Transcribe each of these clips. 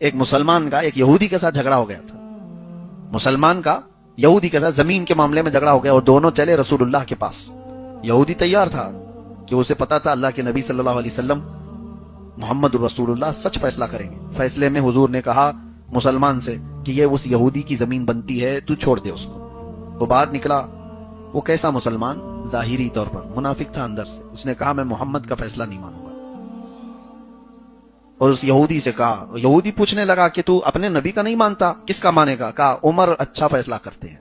ایک مسلمان کا ایک یہودی کے ساتھ جھگڑا ہو گیا تھا. مسلمان کا یہودی کے ساتھ زمین کے معاملے میں جھگڑا ہو گیا اور دونوں چلے رسول اللہ کے پاس. یہودی تیار تھا کہ اسے پتا تھا اللہ کے نبی صلی اللہ علیہ وسلم محمد رسول اللہ سچ فیصلہ کریں گے. فیصلے میں حضور نے کہا مسلمان سے کہ یہ اس یہودی کی زمین بنتی ہے، تو چھوڑ دے اس کو. وہ باہر نکلا. وہ کیسا مسلمان؟ ظاہری طور پر منافق تھا اندر سے. اس نے کہا میں محمد کا فیصلہ نہیں مانوں گا. اور اس یہودی سے کہا، یہودی پوچھنے لگا کہ تو اپنے نبی کا نہیں مانتا، کس کا مانے گا؟ کہا عمر اچھا فیصلہ کرتے ہیں.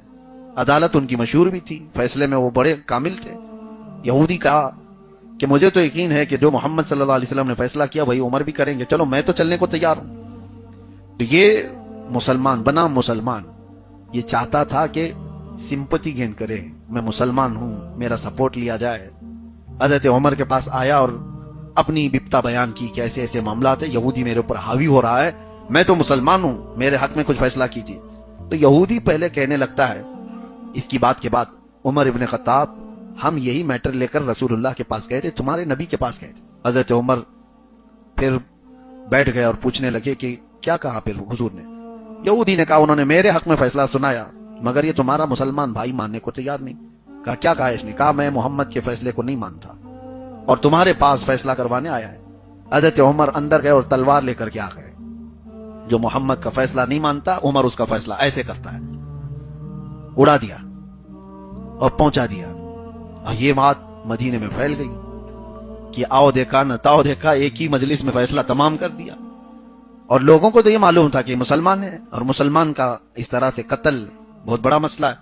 عدالت ان کی مشہور بھی تھی، فیصلے میں وہ بڑے کامل تھے. یہودی کہا کہ مجھے تو یقین ہے کہ جو محمد صلی اللہ علیہ وسلم نے فیصلہ کیا وہی عمر بھی کریں گے، چلو میں تو چلنے کو تیار ہوں. تو یہ مسلمان بنا مسلمان یہ چاہتا تھا کہ سمپتی گین کرے، میں مسلمان ہوں، میرا سپورٹ لیا جائے. حضرت عمر کے پاس آیا اور اپنی بپتا بیان کی کہ ایسے ایسے معاملات ہیں، یہودی میرے اوپر حاوی ہو رہا ہے، میں تو مسلمان ہوں، میرے حق میں کچھ فیصلہ کیجیے. تو یہودی پہلے کہنے لگتا ہے اس کی بات کے بعد، عمر ابن خطاب ہم یہی میٹر لے کر رسول اللہ کے پاس گئے تھے، تمہارے نبی کے پاس گئے تھے. حضرت عمر پھر بیٹھ گئے اور پوچھنے لگے کہ کیا کہا پھر حضور نے؟ یہودی نے کہا انہوں نے میرے حق میں فیصلہ سنایا مگر یہ تمہارا مسلمان بھائی ماننے کو تیار نہیں. کہا کیا کہا اس نے؟ کہا میں محمد کے فیصلے کو نہیں مانتا اور تمہارے پاس فیصلہ کروانے آیا ہے. حضرت عمر اندر گئے اور تلوار لے کر کے آ گئے. جو محمد کا فیصلہ نہیں مانتا عمر اس کا فیصلہ ایسے کرتا ہے. اڑا دیا اور پہنچا دیا. اور یہ بات مدینے میں پھیل گئی کہ آؤ دیکھا نہ تاؤ دیکھا، ایک ہی مجلس میں فیصلہ تمام کر دیا. اور لوگوں کو تو یہ معلوم تھا کہ مسلمان ہے اور مسلمان کا اس طرح سے قتل بہت بڑا مسئلہ ہے.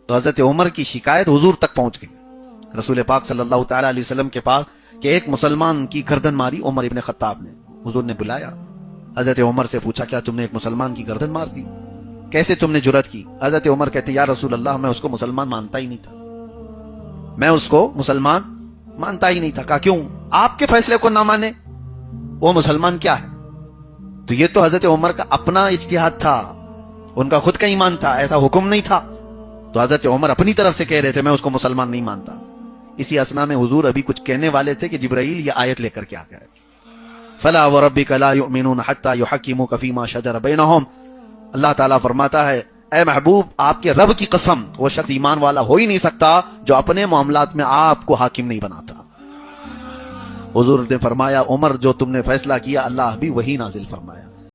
تو حضرت عمر کی شکایت حضور تک پہنچ گئی، رسول پاک صلی اللہ تعالی علیہ وسلم کے پاس، کہ ایک مسلمان کی گردن ماری عمر ابن خطاب نے. حضور نے بلایا، حضرت عمر سے پوچھا کیا تم نے ایک مسلمان کی گردن مار دی؟ کیسے تم نے جرأت کی؟ حضرت عمر کہتے یا رسول اللہ میں اس کو مسلمان مانتا ہی نہیں تھا، میں اس کو مسلمان مانتا ہی نہیں تھا. کہا کیوں؟ آپ کے فیصلے کو نہ مانے وہ مسلمان کیا ہے؟ تو یہ تو حضرت عمر کا اپنا اجتہاد تھا، ان کا خود کا ایمان تھا، ایسا حکم نہیں تھا. تو حضرت عمر اپنی طرف سے کہہ رہے تھے میں اس کو مسلمان نہیں مانتا. اسی اسنا میں حضور ابھی کچھ کہنے والے تھے کہ جبرائیل یہ آیت لے کر کے آ گئے، فلا وربک لا یؤمنون حتی یحکموک فیما شجر بینہم. اللہ تعالیٰ فرماتا ہے اے محبوب آپ کے رب کی قسم وہ شخص ایمان والا ہو ہی نہیں سکتا جو اپنے معاملات میں آپ کو حاکم نہیں بناتا. حضور نے فرمایا عمر جو تم نے فیصلہ کیا اللہ بھی وہی نازل فرمایا.